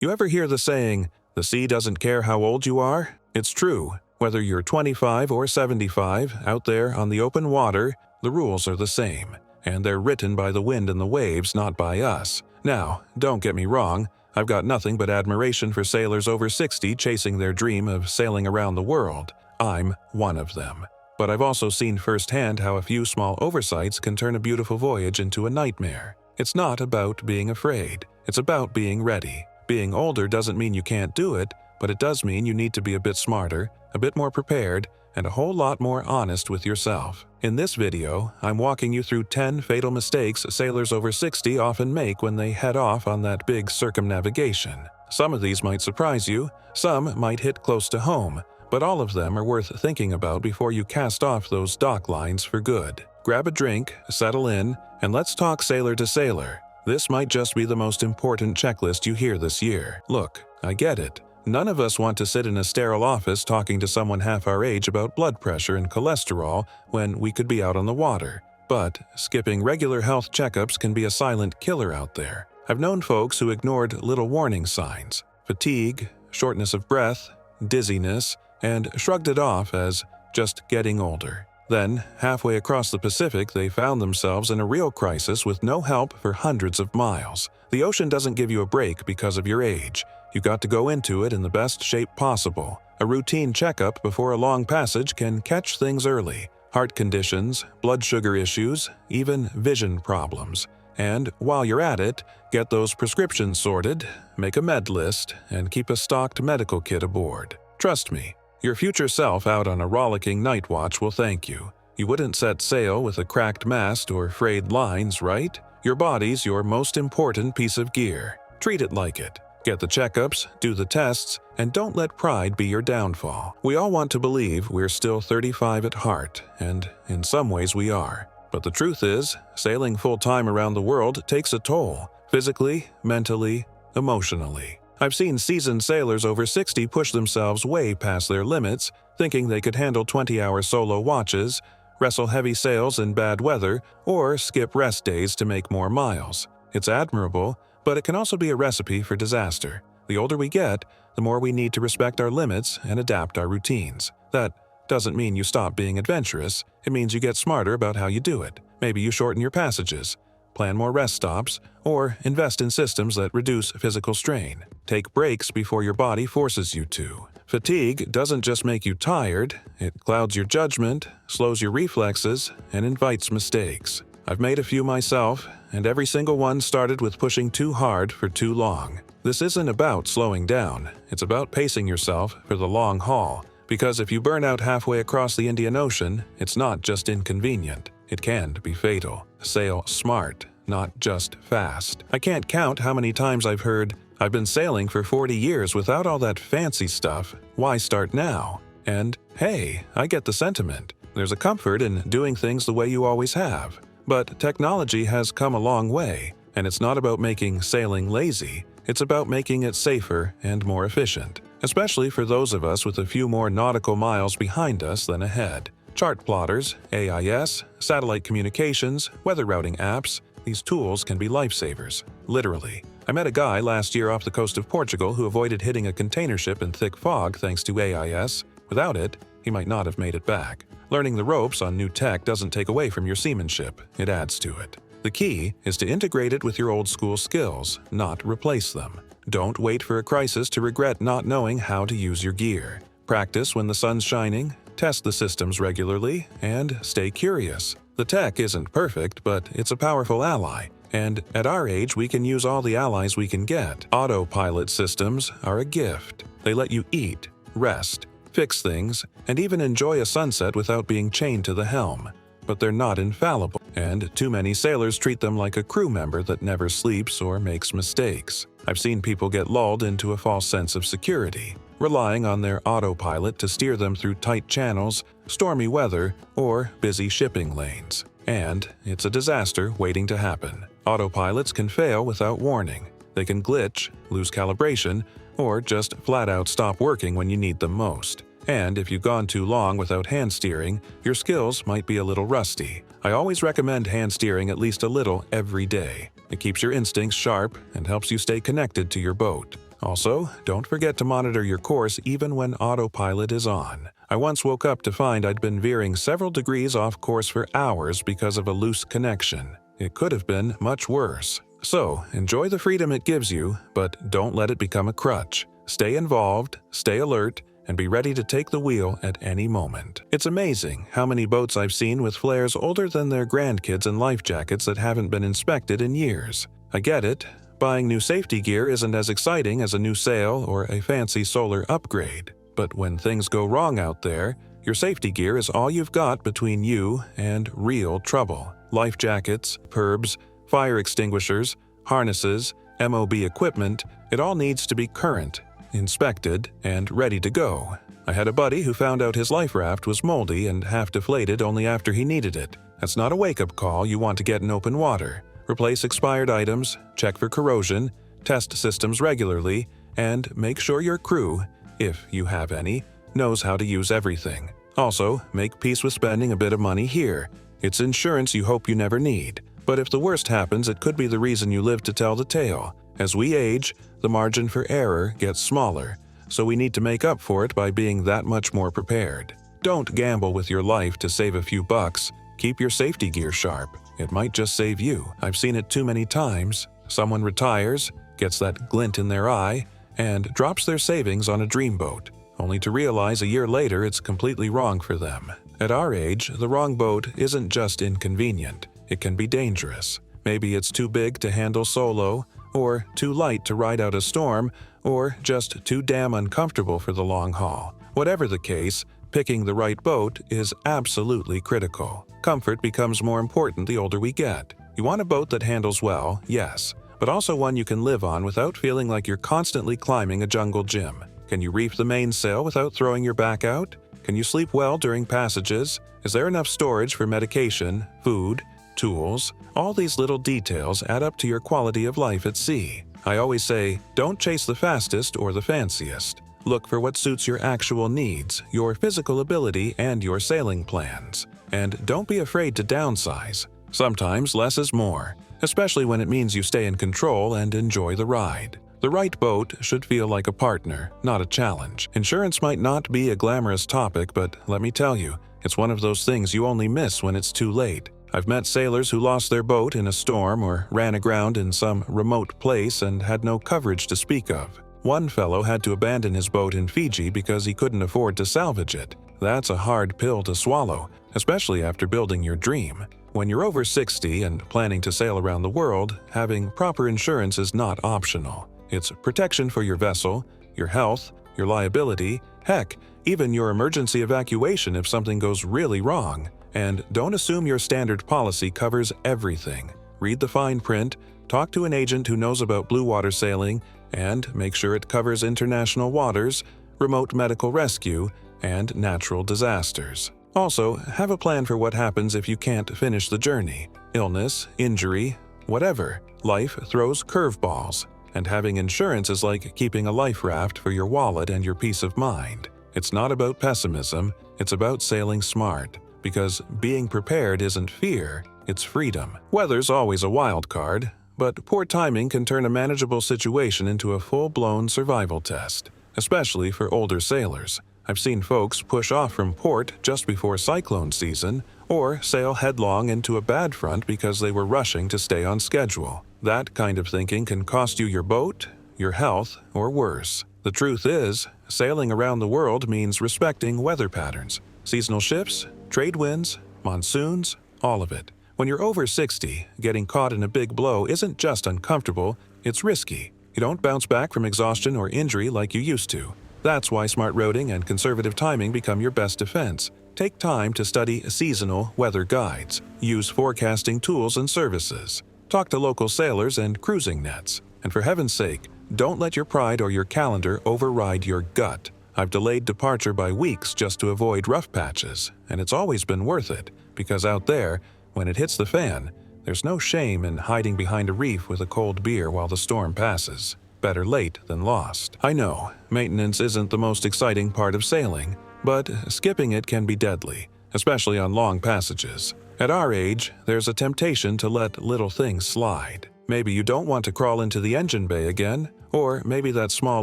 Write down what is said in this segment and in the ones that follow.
You ever hear the saying, "The sea doesn't care how old you are"? It's true. Whether you're 25 or 75, out there on the open water, the rules are the same. And they're written by the wind and the waves, not by us. Now, don't get me wrong, I've got nothing but admiration for sailors over 60 chasing their dream of sailing around the world. I'm one of them. But I've also seen firsthand how a few small oversights can turn a beautiful voyage into a nightmare. It's not about being afraid. It's about being ready. Being older doesn't mean you can't do it, but it does mean you need to be a bit smarter, a bit more prepared, and a whole lot more honest with yourself. In this video, I'm walking you through 10 fatal mistakes sailors over 60 often make when they head off on that big circumnavigation. Some of these might surprise you, some might hit close to home, but all of them are worth thinking about before you cast off those dock lines for good. Grab a drink, settle in, and let's talk sailor to sailor. This might just be the most important checklist you hear this year. Look, I get it. None of us want to sit in a sterile office talking to someone half our age about blood pressure and cholesterol when we could be out on the water. But skipping regular health checkups can be a silent killer out there. I've known folks who ignored little warning signs: fatigue, shortness of breath, dizziness, and shrugged it off as just getting older. Then, halfway across the Pacific, they found themselves in a real crisis with no help for hundreds of miles. The ocean doesn't give you a break because of your age. You got to go into it in the best shape possible. A routine checkup before a long passage can catch things early: heart conditions, blood sugar issues, even vision problems. And while you're at it, get those prescriptions sorted, make a med list, and keep a stocked medical kit aboard. Trust me, your future self out on a rollicking night watch will thank you. You wouldn't set sail with a cracked mast or frayed lines, right? Your body's your most important piece of gear. Treat it like it. Get the checkups, do the tests, and don't let pride be your downfall. We all want to believe we're still 35 at heart, and in some ways we are. But the truth is, sailing full-time around the world takes a toll, physically, mentally, emotionally. I've seen seasoned sailors over 60 push themselves way past their limits, thinking they could handle 20-hour solo watches, wrestle heavy sails in bad weather, or skip rest days to make more miles. It's admirable, but it can also be a recipe for disaster. The older we get, the more we need to respect our limits and adapt our routines. That doesn't mean you stop being adventurous. It means you get smarter about how you do it. Maybe you shorten your passages, plan more rest stops, or invest in systems that reduce physical strain. Take breaks before your body forces you to. Fatigue doesn't just make you tired, it clouds your judgment, slows your reflexes, and invites mistakes. I've made a few myself, and every single one started with pushing too hard for too long. This isn't about slowing down, it's about pacing yourself for the long haul. Because if you burn out halfway across the Indian Ocean, it's not just inconvenient, it can be fatal. Sail smart, not just fast. I can't count how many times I've heard, "I've been sailing for 40 years without all that fancy stuff. Why start now?" And hey, I get the sentiment. There's a comfort in doing things the way you always have. But technology has come a long way, and it's not about making sailing lazy, it's about making it safer and more efficient, especially for those of us with a few more nautical miles behind us than ahead. Chart plotters, AIS, satellite communications, weather routing apps, these tools can be lifesavers, literally. I met a guy last year off the coast of Portugal who avoided hitting a container ship in thick fog thanks to AIS. Without it, he might not have made it back. Learning the ropes on new tech doesn't take away from your seamanship, it adds to it. The key is to integrate it with your old school skills, not replace them. Don't wait for a crisis to regret not knowing how to use your gear. Practice when the sun's shining, test the systems regularly, and stay curious. The tech isn't perfect, but it's a powerful ally, and at our age we can use all the allies we can get. Autopilot systems are a gift. They let you eat, rest, fix things, and even enjoy a sunset without being chained to the helm. But they're not infallible, and too many sailors treat them like a crew member that never sleeps or makes mistakes. I've seen people get lulled into a false sense of security, relying on their autopilot to steer them through tight channels, stormy weather, or busy shipping lanes. And it's a disaster waiting to happen. Autopilots can fail without warning. They can glitch, lose calibration, or just flat out stop working when you need them most. And if you've gone too long without hand steering, your skills might be a little rusty. I always recommend hand steering at least a little every day. It keeps your instincts sharp and helps you stay connected to your boat. Also, don't forget to monitor your course even when autopilot is on. I once woke up to find I'd been veering several degrees off course for hours because of a loose connection. It could have been much worse. So, enjoy the freedom it gives you, but don't let it become a crutch. Stay involved, stay alert, and be ready to take the wheel at any moment. It's amazing how many boats I've seen with flares older than their grandkids and life jackets that haven't been inspected in years. I get it. Buying new safety gear isn't as exciting as a new sail or a fancy solar upgrade. But when things go wrong out there, your safety gear is all you've got between you and real trouble. Life jackets, PERBs, fire extinguishers, harnesses, MOB equipment, it all needs to be current, inspected, and ready to go. I had a buddy who found out his life raft was moldy and half deflated only after he needed it. That's not a wake-up call you want to get in open water. Replace expired items, check for corrosion, test systems regularly, and make sure your crew, if you have any, knows how to use everything. Also, make peace with spending a bit of money here. It's insurance you hope you never need. But if the worst happens, it could be the reason you live to tell the tale. As we age, the margin for error gets smaller, so we need to make up for it by being that much more prepared. Don't gamble with your life to save a few bucks. Keep your safety gear sharp. It might just save you. I've seen it too many times. Someone retires, gets that glint in their eye, and drops their savings on a dreamboat, only to realize a year later it's completely wrong for them. At our age, the wrong boat isn't just inconvenient. It can be dangerous. Maybe it's too big to handle solo, or too light to ride out a storm, or just too damn uncomfortable for the long haul. Whatever the case, picking the right boat is absolutely critical. Comfort becomes more important the older we get. You want a boat that handles well, yes, but also one you can live on without feeling like you're constantly climbing a jungle gym. Can you reef the mainsail without throwing your back out? Can you sleep well during passages? Is there enough storage for medication, food, tools? All these little details add up to your quality of life at sea. I always say, don't chase the fastest or the fanciest. Look for what suits your actual needs, your physical ability, and your sailing plans. And don't be afraid to downsize. Sometimes less is more, especially when it means you stay in control and enjoy the ride. The right boat should feel like a partner, not a challenge. Insurance might not be a glamorous topic, but let me tell you, it's one of those things you only miss when it's too late. I've met sailors who lost their boat in a storm or ran aground in some remote place and had no coverage to speak of. One fellow had to abandon his boat in Fiji because he couldn't afford to salvage it. That's a hard pill to swallow, especially after building your dream. When you're over 60 and planning to sail around the world, having proper insurance is not optional. It's protection for your vessel, your health, your liability, heck, even your emergency evacuation if something goes really wrong. And don't assume your standard policy covers everything. Read the fine print, talk to an agent who knows about blue water sailing, and make sure it covers international waters, remote medical rescue, and natural disasters. Also, have a plan for what happens if you can't finish the journey. Illness, injury, whatever. Life throws curveballs, and having insurance is like keeping a life raft for your wallet and your peace of mind. It's not about pessimism, it's about sailing smart. Because being prepared isn't fear, it's freedom. Weather's always a wild card, but poor timing can turn a manageable situation into a full-blown survival test, especially for older sailors. I've seen folks push off from port just before cyclone season, or sail headlong into a bad front because they were rushing to stay on schedule. That kind of thinking can cost you your boat, your health, or worse. The truth is, sailing around the world means respecting weather patterns, seasonal shifts, trade winds, monsoons, all of it. When you're over 60, getting caught in a big blow isn't just uncomfortable, it's risky. You don't bounce back from exhaustion or injury like you used to. That's why smart routing and conservative timing become your best defense. Take time to study seasonal weather guides. Use forecasting tools and services. Talk to local sailors and cruising nets. And for heaven's sake, don't let your pride or your calendar override your gut. I've delayed departure by weeks just to avoid rough patches, and it's always been worth it, because out there, when it hits the fan, there's no shame in hiding behind a reef with a cold beer while the storm passes. Better late than lost. I know, maintenance isn't the most exciting part of sailing, but skipping it can be deadly, especially on long passages. At our age, there's a temptation to let little things slide. Maybe you don't want to crawl into the engine bay again, Or maybe that small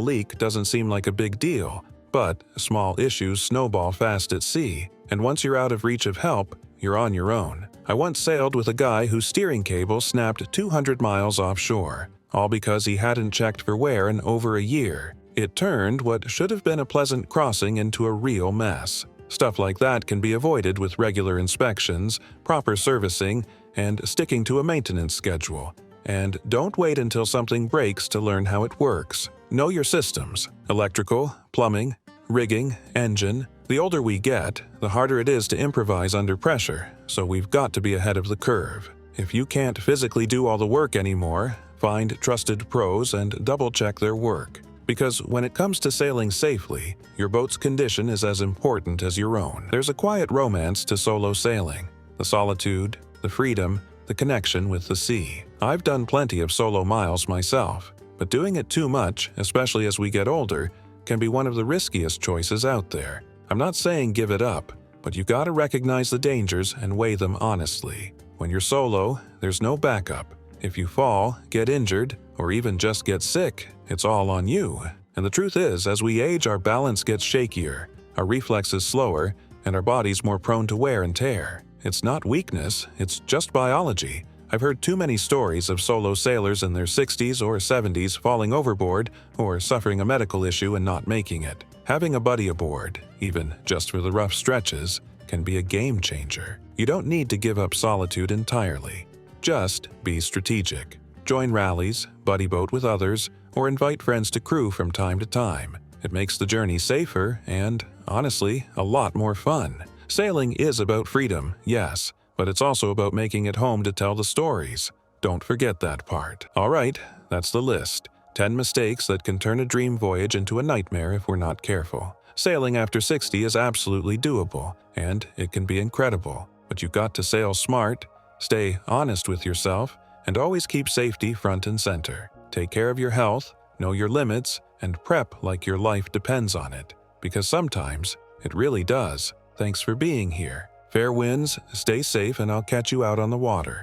leak doesn't seem like a big deal, but small issues snowball fast at sea, and once you're out of reach of help, you're on your own. I once sailed with a guy whose steering cable snapped 200 miles offshore, all because he hadn't checked for wear in over a year. It turned what should have been a pleasant crossing into a real mess. Stuff like that can be avoided with regular inspections, proper servicing, and sticking to a maintenance schedule. And don't wait until something breaks to learn how it works. Know your systems: electrical, plumbing, rigging, engine. The older we get, the harder it is to improvise under pressure, so we've got to be ahead of the curve. If you can't physically do all the work anymore, find trusted pros and double-check their work. Because when it comes to sailing safely, your boat's condition is as important as your own. There's a quiet romance to solo sailing: the solitude, the freedom, the connection with the sea. I've done plenty of solo miles myself, but doing it too much, especially as we get older, can be one of the riskiest choices out there. I'm not saying give it up, but you gotta recognize the dangers and weigh them honestly. When you're solo, there's no backup. If you fall, get injured, or even just get sick, it's all on you. And the truth is, as we age, our balance gets shakier, our reflexes slower, and our body's more prone to wear and tear. It's not weakness, it's just biology. I've heard too many stories of solo sailors in their 60s or 70s falling overboard or suffering a medical issue and not making it. Having a buddy aboard, even just for the rough stretches, can be a game changer. You don't need to give up solitude entirely. Just be strategic. Join rallies, buddy boat with others, or invite friends to crew from time to time. It makes the journey safer and, honestly, a lot more fun. Sailing is about freedom, yes, but it's also about making it home to tell the stories. Don't forget that part. All right, that's the list. 10 mistakes that can turn a dream voyage into a nightmare if we're not careful. Sailing after 60 is absolutely doable, and it can be incredible. But you've got to sail smart, stay honest with yourself, and always keep safety front and center. Take care of your health, know your limits, and prep like your life depends on it. Because sometimes, it really does. Thanks for being here. Fair winds, stay safe, and I'll catch you out on the water.